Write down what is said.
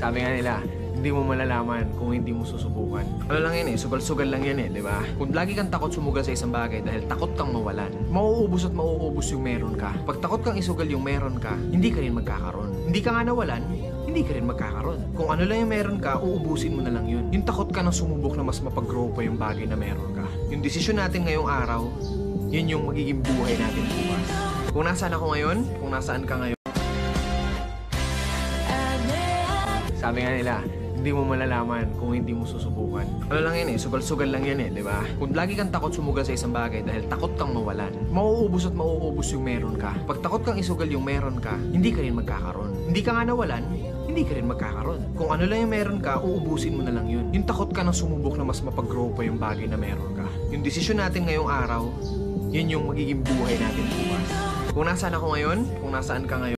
Sabi nga nila, hindi mo malalaman kung hindi mo susubukan. Ano lang yan sugal-sugal lang yan di ba? Kung lagi kang takot sumugal sa isang bagay dahil takot kang mawalan, mauubos at mauubos yung meron ka. Pag takot kang isugal yung meron ka, hindi ka rin magkakaroon. Hindi ka nga nawalan, hindi ka rin magkakaroon. Kung ano lang yung meron ka, uubusin mo na lang yun. Yung takot ka na sumubok na mas mapag-grow pa yung bagay na meron ka. Yung desisyon natin ngayong araw, yun yung magiging buhay natin bukas. Kung nasaan ako ngayon, kung nasaan ka ngayon, sabi nga nila, hindi mo malalaman kung hindi mo susubukan. Ano lang yan sugal-sugal lang yan di ba? Kung lagi kang takot sumugal sa isang bagay dahil takot kang mawalan, mauubos at mauubos yung meron ka. Pag takot kang isugal yung meron ka, hindi ka rin magkakaroon. Hindi ka nga nawalan, hindi ka rin magkakaroon. Kung ano lang yung meron ka, uubusin mo na lang yun. Yung takot ka na sumubok na mas mapag-grow pa yung bagay na meron ka. Yung desisyon natin ngayong araw, yun yung magiging buhay natin bukas. Kung nasaan ako ngayon, kung nasaan ka ngayon,